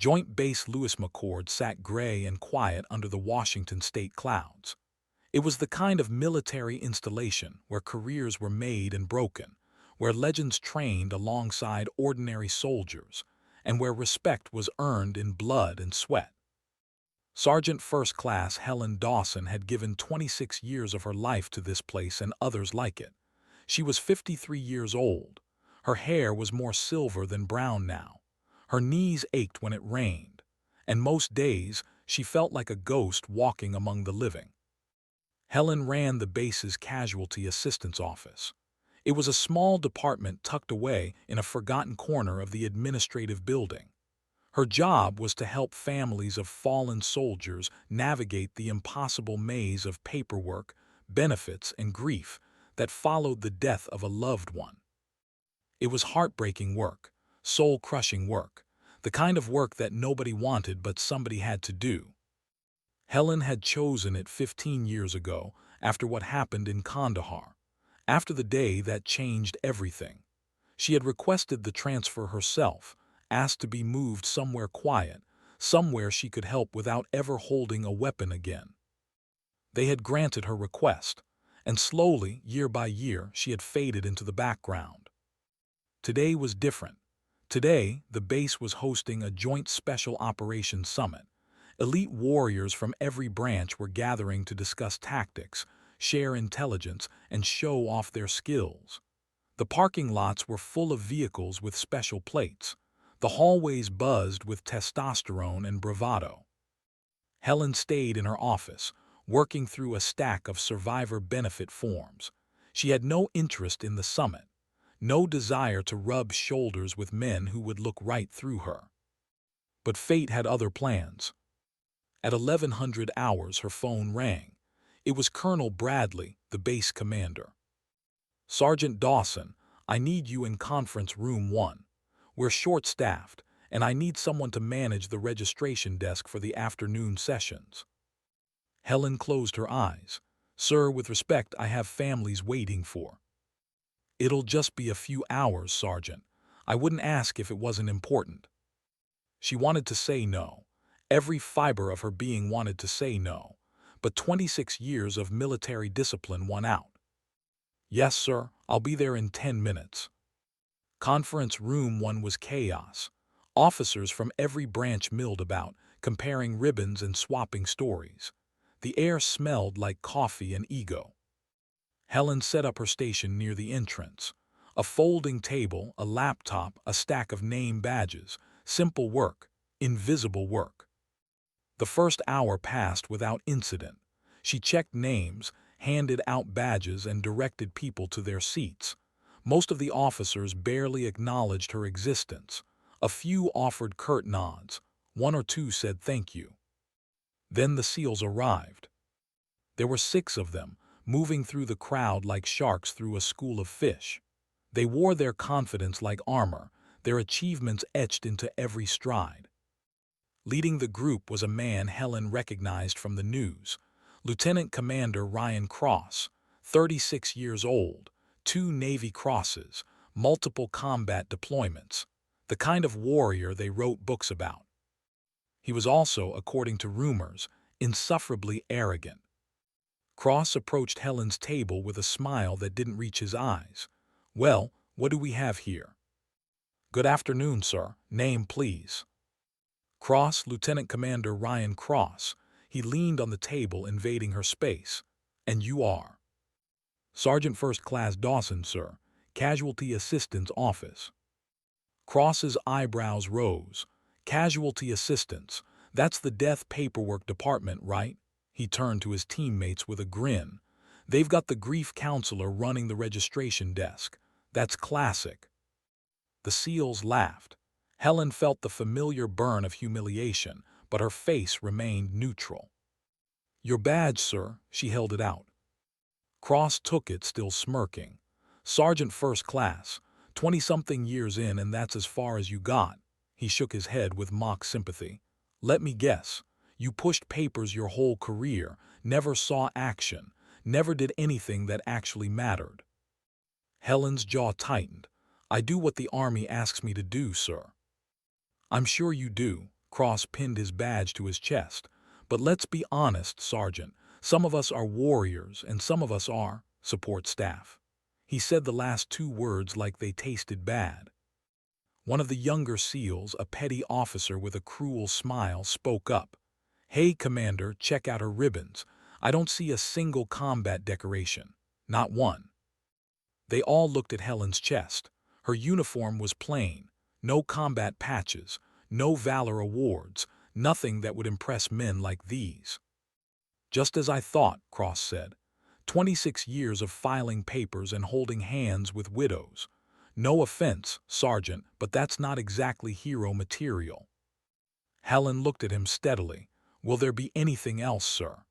Joint Base Lewis McChord sat gray and quiet under the Washington state clouds. It was the kind of military installation where careers were made and broken, where legends trained alongside ordinary soldiers, and where respect was earned in blood and sweat. Sergeant First Class Helen Dawson had given 26 years of her life to this place and others like it. She was 53 years old. Her hair was more silver than brown now. Her knees ached when it rained, and most days she felt like a ghost walking among the living. Helen ran the base's casualty assistance office. It was a small department tucked away in a forgotten corner of the administrative building. Her job was to help families of fallen soldiers navigate the impossible maze of paperwork, benefits, and grief that followed the death of a loved one. It was heartbreaking work, soul-crushing work, the kind of work that nobody wanted but somebody had to do. Helen had chosen it 15 years ago after what happened in Kandahar, after the day that changed everything. She had requested the transfer herself, asked to be moved somewhere quiet, somewhere she could help without ever holding a weapon again. They had granted her request, and slowly, year by year, she had faded into the background. Today was different. Today, the base was hosting a joint special operations summit. Elite warriors from every branch were gathering to discuss tactics, share intelligence, and show off their skills. The parking lots were full of vehicles with special plates. The hallways buzzed with testosterone and bravado. Helen stayed in her office, working through a stack of survivor benefit forms. She had no interest in the summit, no desire to rub shoulders with men who would look right through her. But fate had other plans. At 1100 hours, her phone rang. It was Colonel Bradley, the base commander. "Sergeant Dawson, I need you in conference room 1. We're short-staffed, and I need someone to manage the registration desk for the afternoon sessions." Helen closed her eyes. "Sir, with respect, I have families waiting for." "It'll just be a few hours, Sergeant. I wouldn't ask if it wasn't important." She wanted to say no. Every fiber of her being wanted to say no. But 26 years of military discipline won out. "Yes, sir, I'll be there in 10 minutes. Conference room 1 was chaos. Officers from every branch milled about, comparing ribbons and swapping stories. The air smelled like coffee and ego. Helen set up her station near the entrance. A folding table, a laptop, a stack of name badges. Simple work, invisible work. The first hour passed without incident. She checked names, handed out badges, and directed people to their seats. Most of the officers barely acknowledged her existence. A few offered curt nods. 1 or 2 said thank you. Then the SEALs arrived. There were 6 of them, moving through the crowd like sharks through a school of fish. They wore their confidence like armor, their achievements etched into every stride. Leading the group was a man Helen recognized from the news, Lieutenant Commander Ryan Cross, 36 years old, 2 Navy Crosses, multiple combat deployments, the kind of warrior they wrote books about. He was also, according to rumors, insufferably arrogant. Cross approached Helen's table with a smile that didn't reach his eyes. "Well, what do we have here?" "Good afternoon, sir. Name, please." "Cross, Lieutenant Commander Ryan Cross." He leaned on the table, invading her space. "And you are?" "Sergeant First Class Dawson, sir. Casualty Assistance Office." Cross's eyebrows rose. "Casualty Assistance. That's the death paperwork department, right?" He turned to his teammates with a grin. "They've got the grief counselor running the registration desk. That's classic." The SEALs laughed. Helen felt the familiar burn of humiliation, but her face remained neutral. "Your badge, sir." She held it out. Cross took it, still smirking. "Sergeant First Class, 20-something years in, and that's as far as you got." He shook his head with mock sympathy. "Let me guess. You pushed papers your whole career, never saw action, never did anything that actually mattered." Helen's jaw tightened. "I do what the Army asks me to do, sir." "I'm sure you do." Cross pinned his badge to his chest. "But let's be honest, Sergeant. Some of us are warriors and some of us are support staff." He said the last two words like they tasted bad. One of the younger SEALs, a petty officer with a cruel smile, spoke up. "Hey, Commander, check out her ribbons. I don't see a single combat decoration. Not one." They all looked at Helen's chest. Her uniform was plain. No combat patches, no valor awards, nothing that would impress men like these. "Just as I thought," Cross said. 26 years of filing papers and holding hands with widows. No offense, Sergeant, but that's not exactly hero material." Helen looked at him steadily. "Will there be anything else, sir?"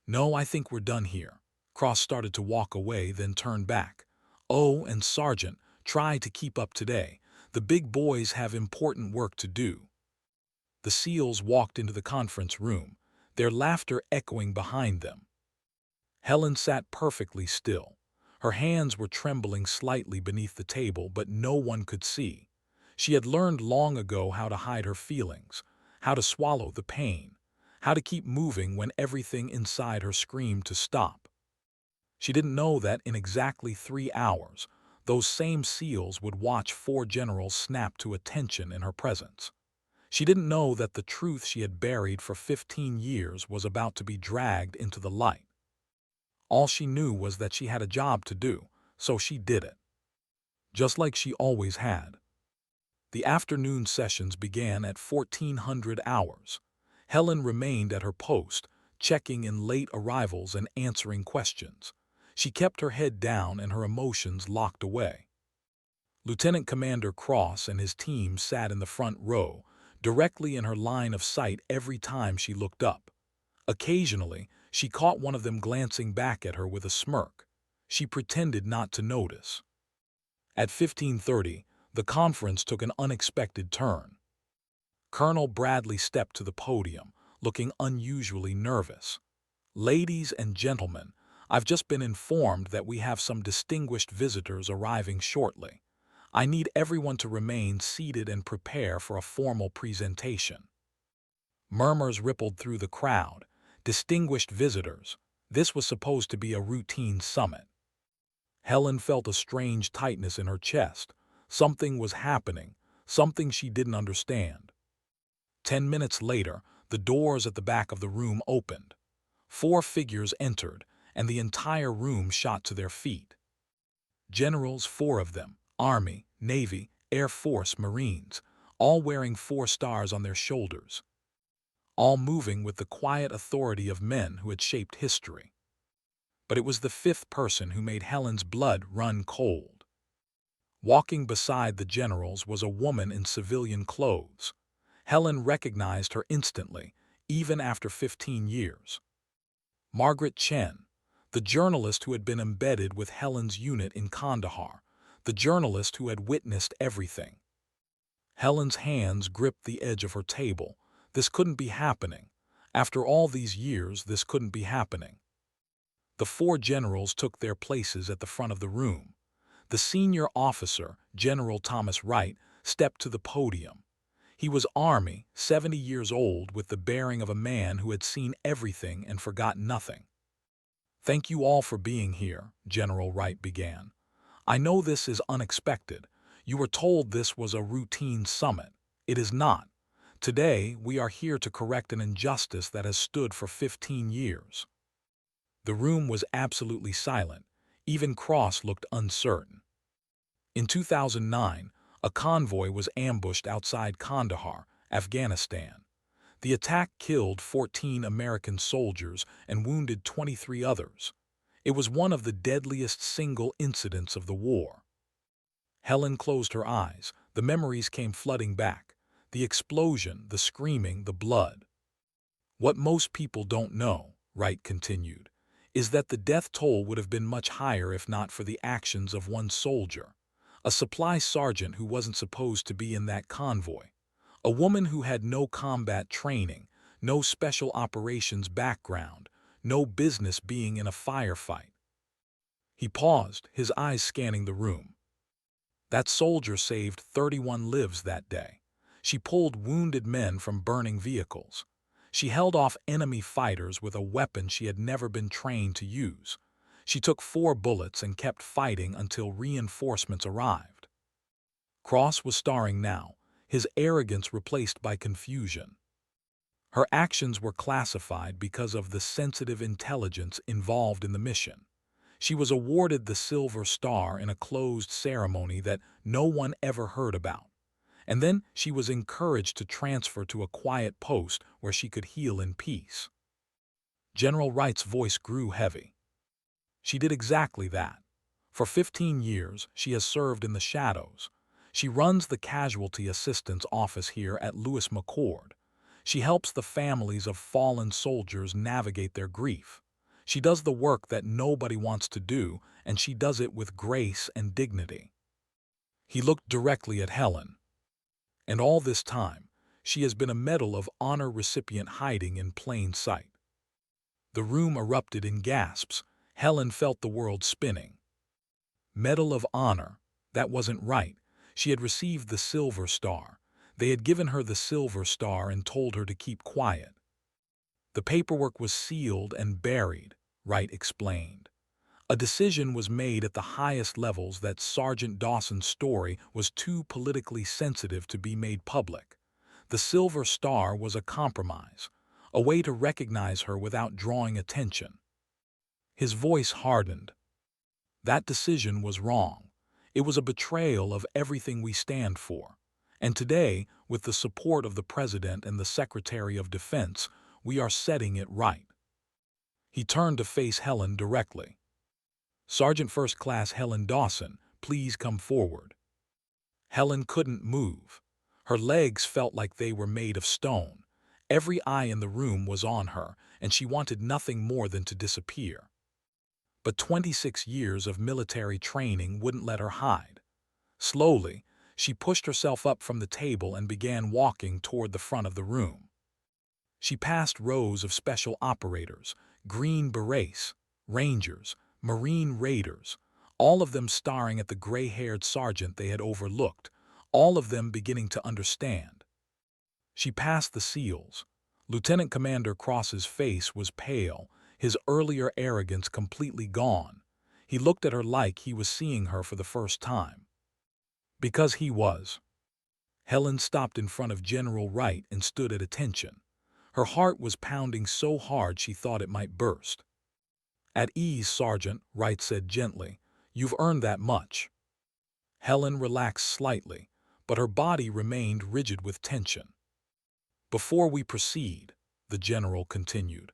"No, I think we're done here." Cross started to walk away, then turned back. "Oh, and Sergeant, try to keep up today. The big boys have important work to do." The SEALs walked into the conference room, their laughter echoing behind them. Helen sat perfectly still. Her hands were trembling slightly beneath the table, but no one could see. She had learned long ago how to hide her feelings, how to swallow the pain, how to keep moving when everything inside her screamed to stop. She didn't know that in exactly 3 hours, those same SEALs would watch 4 generals snap to attention in her presence. She didn't know that the truth she had buried for 15 years was about to be dragged into the light. All she knew was that she had a job to do, so she did it. Just like she always had. The afternoon sessions began at 1400 hours. Helen remained at her post, checking in late arrivals and answering questions. She kept her head down and her emotions locked away. Lieutenant Commander Cross and his team sat in the front row, directly in her line of sight every time she looked up. Occasionally, she caught one of them glancing back at her with a smirk. She pretended not to notice. At 15:30, the conference took an unexpected turn. Colonel Bradley stepped to the podium, looking unusually nervous. "Ladies and gentlemen, I've just been informed that we have some distinguished visitors arriving shortly. I need everyone to remain seated and prepare for a formal presentation." Murmurs rippled through the crowd. Distinguished visitors. This was supposed to be a routine summit. Helen felt a strange tightness in her chest. Something was happening, something she didn't understand. 10 minutes later, the doors at the back of the room opened. 4 figures entered, and the entire room shot to their feet. Generals, 4 of them, Army, Navy, Air Force, Marines, all wearing 4 stars on their shoulders. All moving with the quiet authority of men who had shaped history. But it was the 5th person who made Helen's blood run cold. Walking beside the generals was a woman in civilian clothes. Helen recognized her instantly, even after 15 years. Margaret Chen, the journalist who had been embedded with Helen's unit in Kandahar, the journalist who had witnessed everything. Helen's hands gripped the edge of her table. This couldn't be happening. After all these years, this couldn't be happening. The 4 generals took their places at the front of the room. The senior officer, General Thomas Wright, stepped to the podium. He was Army, 70 years old, with the bearing of a man who had seen everything and forgot nothing. "Thank you all for being here," General Wright began. "I know this is unexpected. You were told this was a routine summit. It is not. Today, we are here to correct an injustice that has stood for 15 years. The room was absolutely silent. Even Cross looked uncertain. In 2009, a convoy was ambushed outside Kandahar, Afghanistan. The attack killed 14 American soldiers and wounded 23 others. It was one of the deadliest single incidents of the war. Helen closed her eyes. The memories came flooding back. The explosion, the screaming, the blood. "What most people don't know," Wright continued, "is that the death toll would have been much higher if not for the actions of one soldier, a supply sergeant who wasn't supposed to be in that convoy, a woman who had no combat training, no special operations background, no business being in a firefight." He paused, his eyes scanning the room. "That soldier saved 31 lives that day. She pulled wounded men from burning vehicles. She held off enemy fighters with a weapon she had never been trained to use. She took 4 bullets and kept fighting until reinforcements arrived. Cross was starring now, his arrogance replaced by confusion. Her actions were classified because of the sensitive intelligence involved in the mission. She was awarded the Silver Star in a closed ceremony that no one ever heard about. And then she was encouraged to transfer to a quiet post where she could heal in peace. General Wright's voice grew heavy. She did exactly that. For 15 years, she has served in the shadows. She runs the Casualty Assistance Office here at Lewis McCord. She helps the families of fallen soldiers navigate their grief. She does the work that nobody wants to do, and she does it with grace and dignity. He looked directly at Helen. And all this time, she has been a Medal of Honor recipient hiding in plain sight. The room erupted in gasps. Helen felt the world spinning. Medal of Honor. That wasn't right. She had received the Silver Star. They had given her the Silver Star and told her to keep quiet. The paperwork was sealed and buried, Wright explained. A decision was made at the highest levels that Sergeant Dawson's story was too politically sensitive to be made public. The Silver Star was a compromise, a way to recognize her without drawing attention. His voice hardened. That decision was wrong. It was a betrayal of everything we stand for. And today, with the support of the President and the Secretary of Defense, we are setting it right. He turned to face Helen directly. Sergeant First Class Helen Dawson, please come forward. Helen couldn't move. Her legs felt like they were made of stone. Every eye in the room was on her, and she wanted nothing more than to disappear. But 26 years of military training wouldn't let her hide. Slowly, she pushed herself up from the table and began walking toward the front of the room. She passed rows of special operators, Green Berets, Rangers, Marine Raiders, all of them staring at the gray-haired sergeant they had overlooked, all of them beginning to understand. She passed the SEALs. Lieutenant Commander Cross's face was pale, his earlier arrogance completely gone. He looked at her like he was seeing her for the first time. Because he was. Helen stopped in front of General Wright and stood at attention. Her heart was pounding so hard she thought it might burst. At ease, Sergeant, Wright said gently. You've earned that much. Helen relaxed slightly, but her body remained rigid with tension. Before we proceed, the general continued,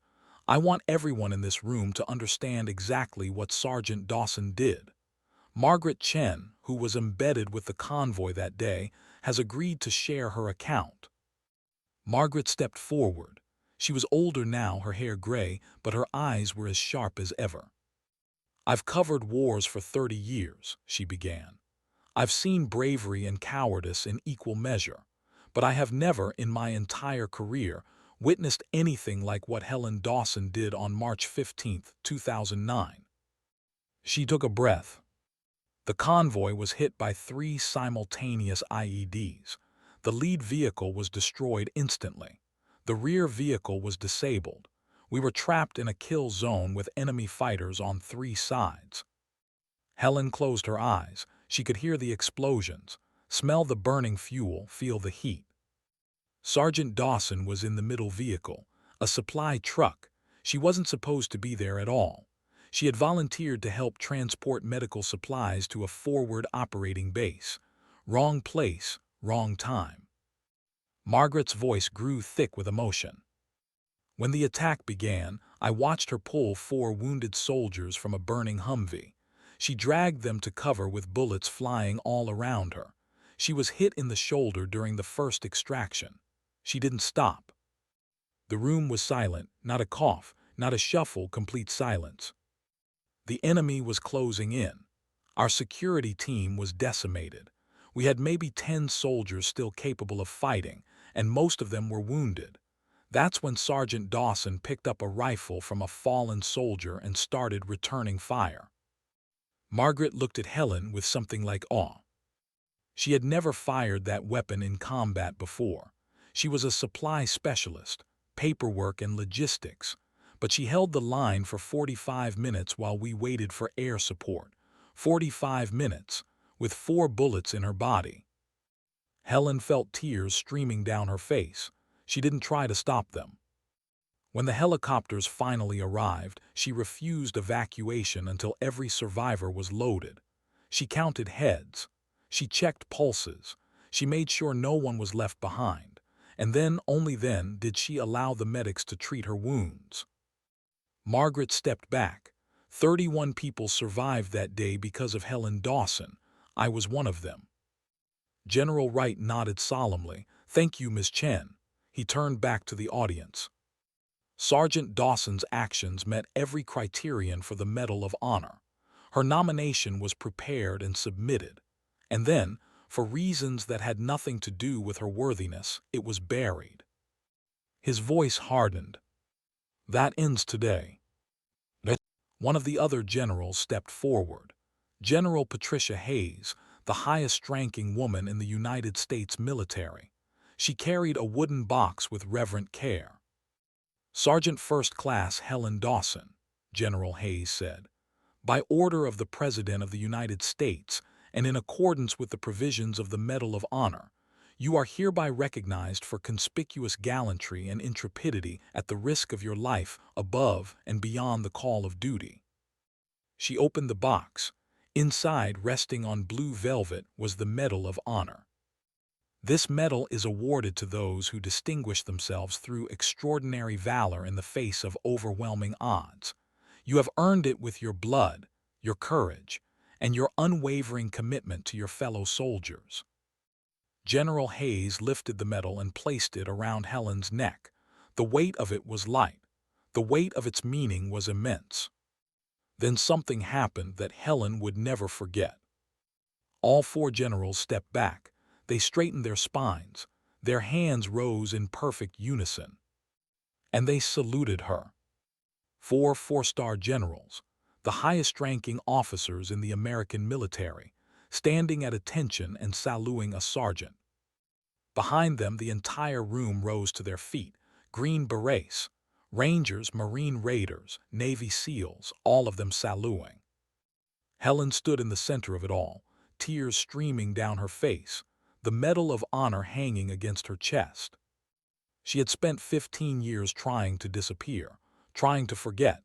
I want everyone in this room to understand exactly what Sergeant Dawson did. Margaret Chen, who was embedded with the convoy that day, has agreed to share her account. Margaret stepped forward. She was older now, her hair gray, but her eyes were as sharp as ever. I've covered wars for 30 years, she began. I've seen bravery and cowardice in equal measure, but I have never, in my entire career, witnessed anything like what Helen Dawson did on March 15, 2009. She took a breath. The convoy was hit by 3 simultaneous IEDs. The lead vehicle was destroyed instantly. The rear vehicle was disabled. We were trapped in a kill zone with enemy fighters on 3 sides. Helen closed her eyes. She could hear the explosions, smell the burning fuel, feel the heat. Sergeant Dawson was in the middle vehicle, a supply truck. She wasn't supposed to be there at all. She had volunteered to help transport medical supplies to a forward operating base. Wrong place, wrong time. Margaret's voice grew thick with emotion. When the attack began, I watched her pull 4 wounded soldiers from a burning Humvee. She dragged them to cover with bullets flying all around her. She was hit in the shoulder during the first extraction. She didn't stop. The room was silent, not a cough, not a shuffle, complete silence. The enemy was closing in. Our security team was decimated. We had maybe 10 soldiers still capable of fighting, and most of them were wounded. That's when Sergeant Dawson picked up a rifle from a fallen soldier and started returning fire. Margaret looked at Helen with something like awe. She had never fired that weapon in combat before. She was a supply specialist, paperwork and logistics, but she held the line for 45 minutes while we waited for air support. 45 minutes, with 4 bullets in her body. Helen felt tears streaming down her face. She didn't try to stop them. When the helicopters finally arrived, she refused evacuation until every survivor was loaded. She counted heads. She checked pulses. She made sure no one was left behind. And then, only then, did she allow the medics to treat her wounds. Margaret stepped back. 31 people survived that day because of Helen Dawson. I was one of them. General Wright nodded solemnly. "Thank you, Ms. Chen." He turned back to the audience. Sergeant Dawson's actions met every criterion for the Medal of Honor. Her nomination was prepared and submitted. And then, for reasons that had nothing to do with her worthiness, it was buried. His voice hardened. "That ends today." One of the other generals stepped forward. General Patricia Hayes, the highest-ranking woman in the United States military. She carried a wooden box with reverent care. "Sergeant First Class Helen Dawson," General Hayes said, "by order of the President of the United States and in accordance with the provisions of the Medal of Honor, you are hereby recognized for conspicuous gallantry and intrepidity at the risk of your life above and beyond the call of duty." She opened the box. Inside, resting on blue velvet, was the Medal of Honor. This medal is awarded to those who distinguish themselves through extraordinary valor in the face of overwhelming odds. You have earned it with your blood, your courage, and your unwavering commitment to your fellow soldiers. General Hayes lifted the medal and placed it around Helen's neck. The weight of it was light. The weight of its meaning was immense. Then something happened that Helen would never forget. All 4 generals stepped back. They straightened their spines. Their hands rose in perfect unison. And they saluted her. 4 four-star generals, the highest-ranking officers in the American military, standing at attention and saluting a sergeant. Behind them, the entire room rose to their feet. Green Berets, Rangers, Marine Raiders, Navy SEALs, all of them saluting. Helen stood in the center of it all, tears streaming down her face, the Medal of Honor hanging against her chest. She had spent 15 years trying to disappear, trying to forget,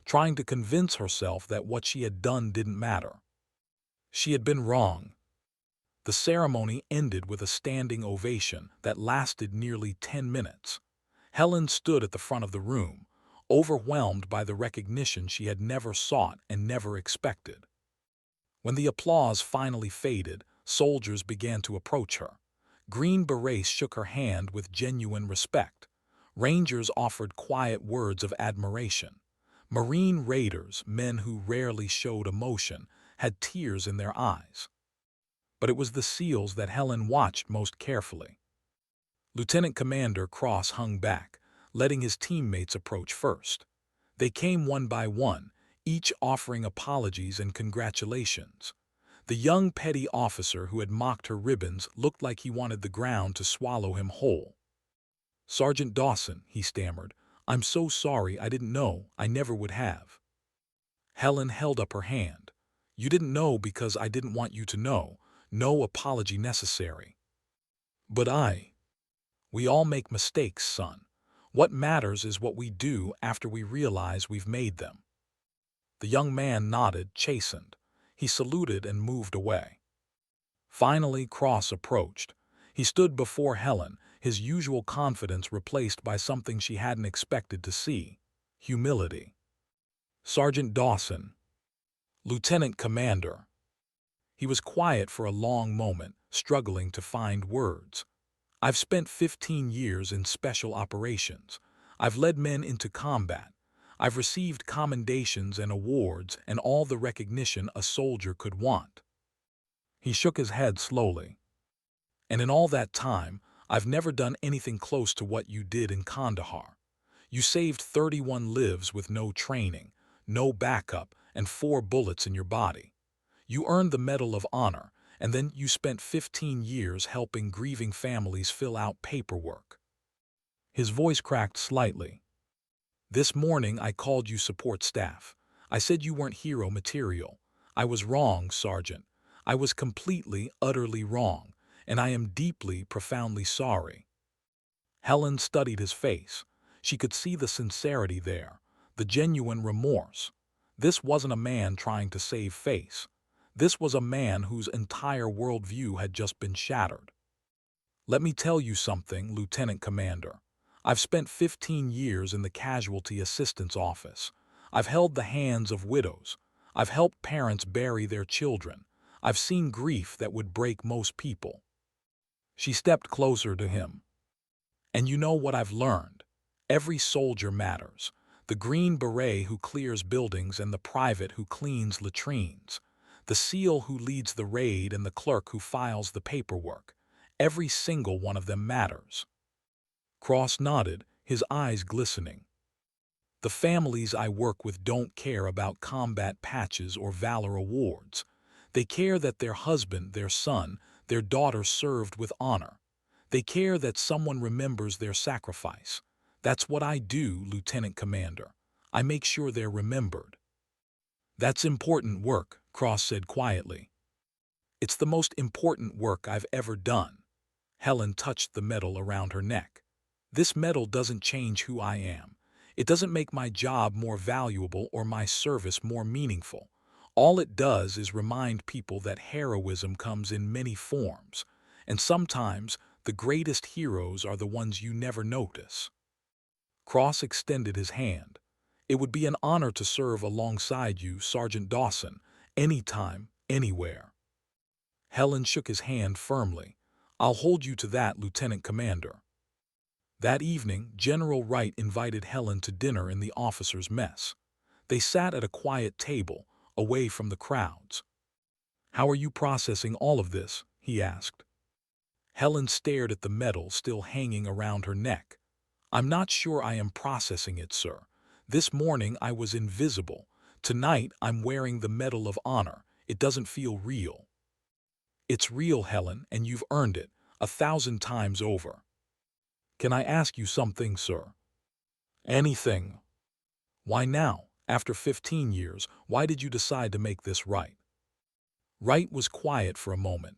trying to convince herself that what she had done didn't matter. She had been wrong. The ceremony ended with a standing ovation that lasted nearly 10 minutes. Helen stood at the front of the room, overwhelmed by the recognition she had never sought and never expected. When the applause finally faded, soldiers began to approach her. Green Berets shook her hand with genuine respect. Rangers offered quiet words of admiration. Marine Raiders, men who rarely showed emotion, had tears in their eyes. But it was the SEALs that Helen watched most carefully. Lieutenant Commander Cross hung back, letting his teammates approach first. They came one by one, each offering apologies and congratulations. The young petty officer who had mocked her ribbons looked like he wanted the ground to swallow him whole. "Sergeant Dawson," he stammered, "I'm so sorry, I didn't know, I never would have." Helen held up her hand. "You didn't know because I didn't want you to know. No apology necessary." "But we all make mistakes, son. What matters is what we do after we realize we've made them." The young man nodded, chastened. He saluted and moved away. Finally, Cross approached. He stood before Helen, his usual confidence replaced by something she hadn't expected to see: humility. "Sergeant Dawson." "Lieutenant Commander." He was quiet for a long moment, struggling to find words. "I've spent 15 years in special operations. I've led men into combat. I've received commendations and awards and all the recognition a soldier could want." He shook his head slowly. "And in all that time, I've never done anything close to what you did in Kandahar. You saved 31 lives with no training, no backup, and 4 bullets in your body. You earned the Medal of Honor, And then you spent 15 years helping grieving families fill out paperwork. His voice cracked slightly. This morning I called you support staff. I said you weren't hero material. I was wrong, Sergeant. I was completely, utterly wrong, and I am deeply, profoundly sorry. Helen studied his face. She could see the sincerity there, the genuine remorse. This wasn't a man trying to save face. This was a man whose entire worldview had just been shattered. Let me tell you something, Lieutenant Commander. I've spent 15 years in the Casualty Assistance Office. I've held the hands of widows. I've helped parents bury their children. I've seen grief that would break most people. She stepped closer to him. And you know what I've learned? Every soldier matters. The Green Beret who clears buildings and the private who cleans latrines. The SEAL who leads the raid and the clerk who files the paperwork. Every single one of them matters. Cross nodded, his eyes glistening. The families I work with don't care about combat patches or valor awards. They care that their husband, their son, their daughter served with honor. They care that someone remembers their sacrifice. That's what I do, Lieutenant Commander. I make sure they're remembered. That's important work, Cross said quietly. It's the most important work I've ever done. Helen touched the medal around her neck. This medal doesn't change who I am. It doesn't make my job more valuable or my service more meaningful. All it does is remind people that heroism comes in many forms, and sometimes the greatest heroes are the ones you never notice. Cross extended his hand. It would be an honor to serve alongside you, Sergeant Dawson, anytime, anywhere. Helen shook his hand firmly. I'll hold you to that, Lieutenant Commander. That evening, General Wright invited Helen to dinner in the officers' mess. They sat at a quiet table, away from the crowds. How are you processing all of this? He asked. Helen stared at the medal still hanging around her neck. I'm not sure I am processing it, sir. This morning I was invisible. Tonight I'm wearing the Medal of Honor. It doesn't feel real. It's real, Helen, and you've earned it 1,000 times over. Can I ask you something, sir? Anything. Why now? After 15 years, why did you decide to make this right? Wright was quiet for a moment.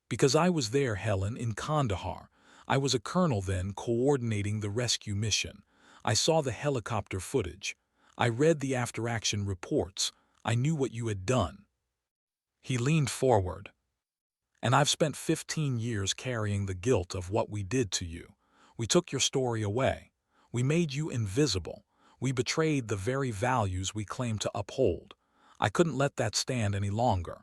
Because I was there, Helen, in Kandahar. I was a colonel then, coordinating the rescue mission. I saw the helicopter footage. I read the after-action reports. I knew what you had done. He leaned forward. And I've spent 15 years carrying the guilt of what we did to you. We took your story away. We made you invisible. We betrayed the very values we claim to uphold. I couldn't let that stand any longer.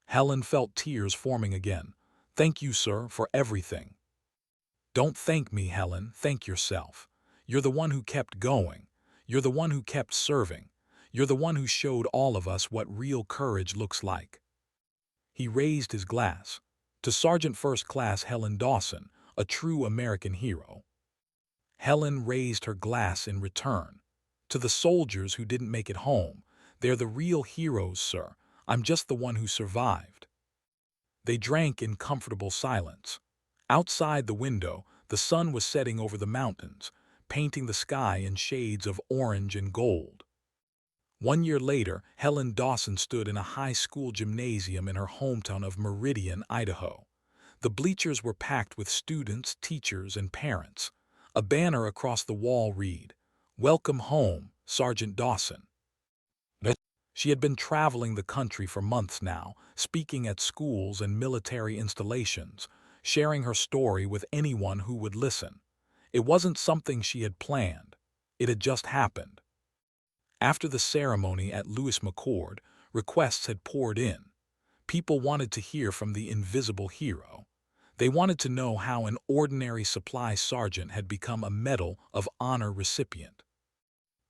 Helen felt tears forming again. Thank you, sir, for everything. Don't thank me, Helen. Thank yourself. You're the one who kept going. You're the one who kept serving. You're the one who showed all of us what real courage looks like. He raised his glass. To Sergeant First Class Helen Dawson, a true American hero. Helen raised her glass in return. To the soldiers who didn't make it home, they're the real heroes, sir. I'm just the one who survived. They drank in comfortable silence. Outside the window, the sun was setting over the mountains, painting the sky in shades of orange and gold. 1 year later, Helen Dawson stood in a high school gymnasium in her hometown of Meridian, Idaho. The bleachers were packed with students, teachers, and parents. A banner across the wall read, "Welcome home, Sergeant Dawson." She had been traveling the country for months now, speaking at schools and military installations, sharing her story with anyone who would listen. It wasn't something she had planned. It had just happened. After the ceremony at Lewis McChord, requests had poured in. People wanted to hear from the invisible hero. They wanted to know how an ordinary supply sergeant had become a Medal of Honor recipient.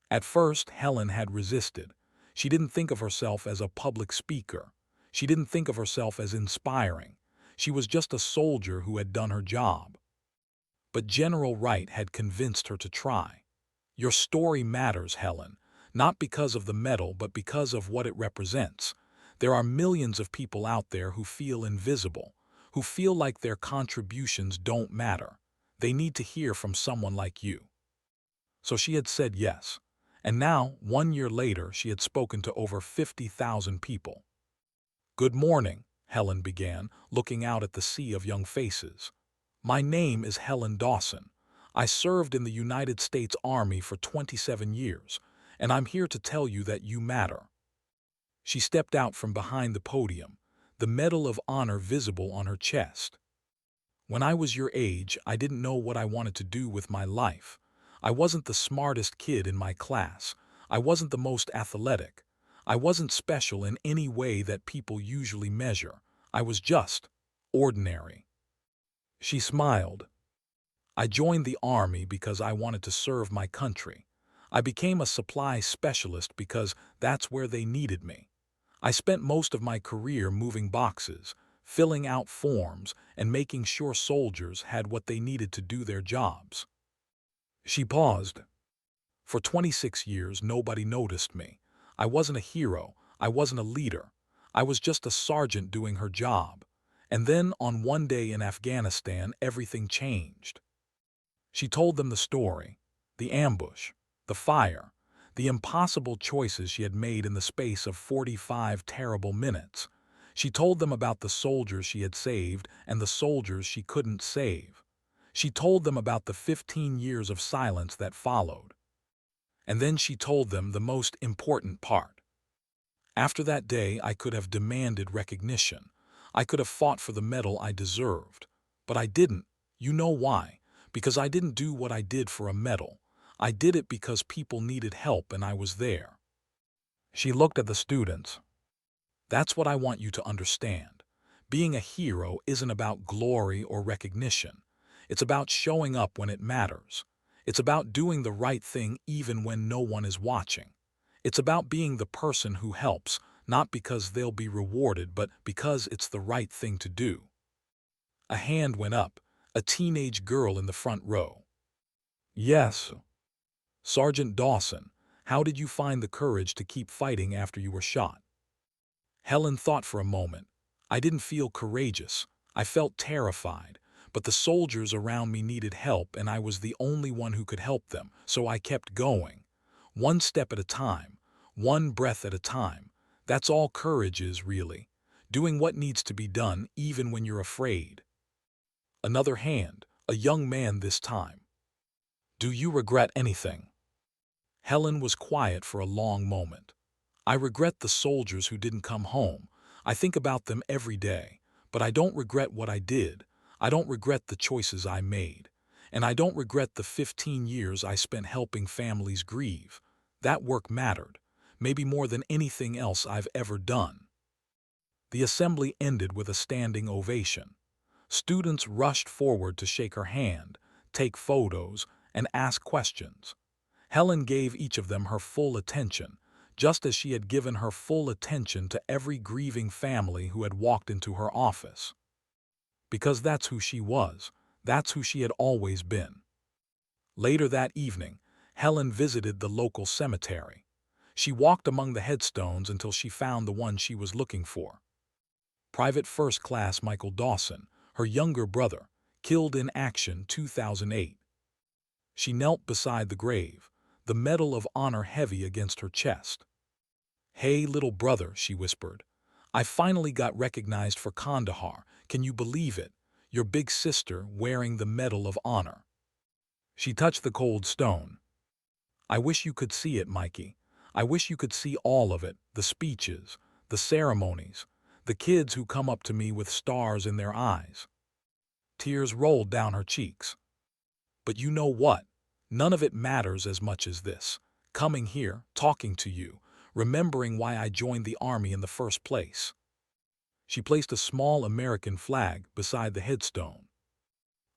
At first, Helen had resisted. She didn't think of herself as a public speaker. She didn't think of herself as inspiring. She was just a soldier who had done her job. But General Wright had convinced her to try. Your story matters, Helen, not because of the medal but because of what it represents. There are millions of people out there who feel invisible, who feel like their contributions don't matter. They need to hear from someone like you." So she had said yes. And now, 1 year later, she had spoken to over 50,000 people. "Good morning," Helen began, looking out at the sea of young faces. "My name is Helen Dawson. I served in the United States Army for 27 years, and I'm here to tell you that you matter." She stepped out from behind the podium, the Medal of Honor visible on her chest. "When I was your age, I didn't know what I wanted to do with my life. I wasn't the smartest kid in my class. I wasn't the most athletic. I wasn't special in any way that people usually measure. I was just ordinary." She smiled. "I joined the Army because I wanted to serve my country. I became a supply specialist because that's where they needed me. I spent most of my career moving boxes, filling out forms, and making sure soldiers had what they needed to do their jobs." She paused. "For 26 years, nobody noticed me. I wasn't a hero. I wasn't a leader. I was just a sergeant doing her job. And then, on one day in Afghanistan, everything changed." She told them the story, the ambush, the fire, the impossible choices she had made in the space of 45 terrible minutes. She told them about the soldiers she had saved and the soldiers she couldn't save. She told them about the 15 years of silence that followed. And then she told them the most important part. "After that day, I could have demanded recognition. I could have fought for the medal I deserved. But I didn't. You know why? Because I didn't do what I did for a medal. I did it because people needed help and I was there." She looked at the students. "That's what I want you to understand. Being a hero isn't about glory or recognition. It's about showing up when it matters. It's about doing the right thing even when no one is watching. It's about being the person who helps, not because they'll be rewarded, but because it's the right thing to do." A hand went up, a teenage girl in the front row. "Yes. Sergeant Dawson, how did you find the courage to keep fighting after you were shot?" Helen thought for a moment. "I didn't feel courageous. I felt terrified. But the soldiers around me needed help and I was the only one who could help them, so I kept going. One step at a time, one breath at a time. That's all courage is, really. Doing what needs to be done even when you're afraid." Another hand, a young man this time. "Do you regret anything?" Helen was quiet for a long moment. "I regret the soldiers who didn't come home. I think about them every day. But I don't regret what I did. I don't regret the choices I made. And I don't regret the 15 years I spent helping families grieve. That work mattered, maybe more than anything else I've ever done." The assembly ended with a standing ovation. Students rushed forward to shake her hand, take photos, and ask questions. Helen gave each of them her full attention, just as she had given her full attention to every grieving family who had walked into her office. Because that's who she was, that's who she had always been. Later that evening, Helen visited the local cemetery. She walked among the headstones until she found the one she was looking for. Private First Class Michael Dawson, her younger brother, killed in action 2008. She knelt beside the grave, the Medal of Honor heavy against her chest. "Hey, little brother," she whispered. "I finally got recognized for Kandahar. Can you believe it? Your big sister wearing the Medal of Honor." She touched the cold stone. "I wish you could see it, Mikey. I wish you could see all of it, the speeches, the ceremonies, the kids who come up to me with stars in their eyes." Tears rolled down her cheeks. "But you know what? None of it matters as much as this. Coming here, talking to you, remembering why I joined the Army in the first place." She placed a small American flag beside the headstone.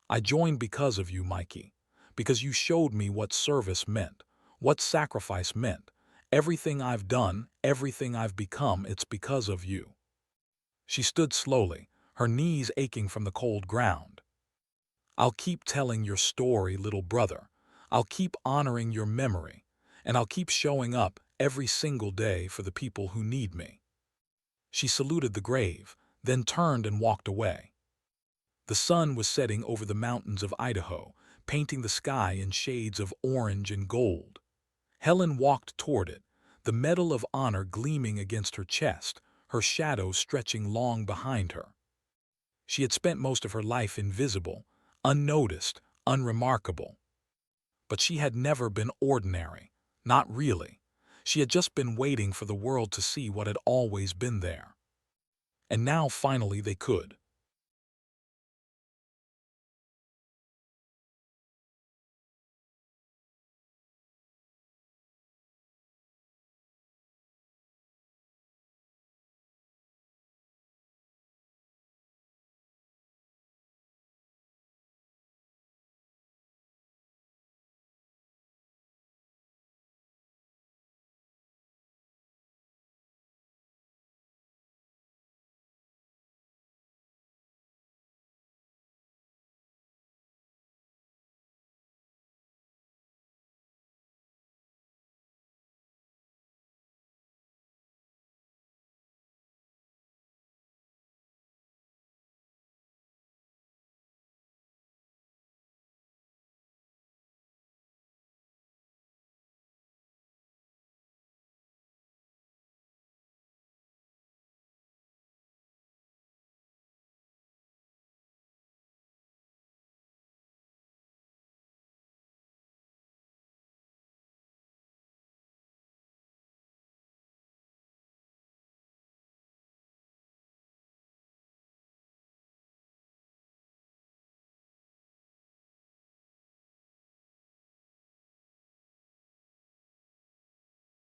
"I joined because of you, Mikey. Because you showed me what service meant, what sacrifice meant. Everything I've done, everything I've become, it's because of you." She stood slowly, her knees aching from the cold ground. "I'll keep telling your story, little brother. I'll keep honoring your memory. And I'll keep showing up every single day for the people who need me." She saluted the grave, then turned and walked away. The sun was setting over the mountains of Idaho, painting the sky in shades of orange and gold. Helen walked toward it, the Medal of Honor gleaming against her chest, her shadow stretching long behind her. She had spent most of her life invisible, unnoticed, unremarkable. But she had never been ordinary, not really. She had just been waiting for the world to see what had always been there. And now finally they could.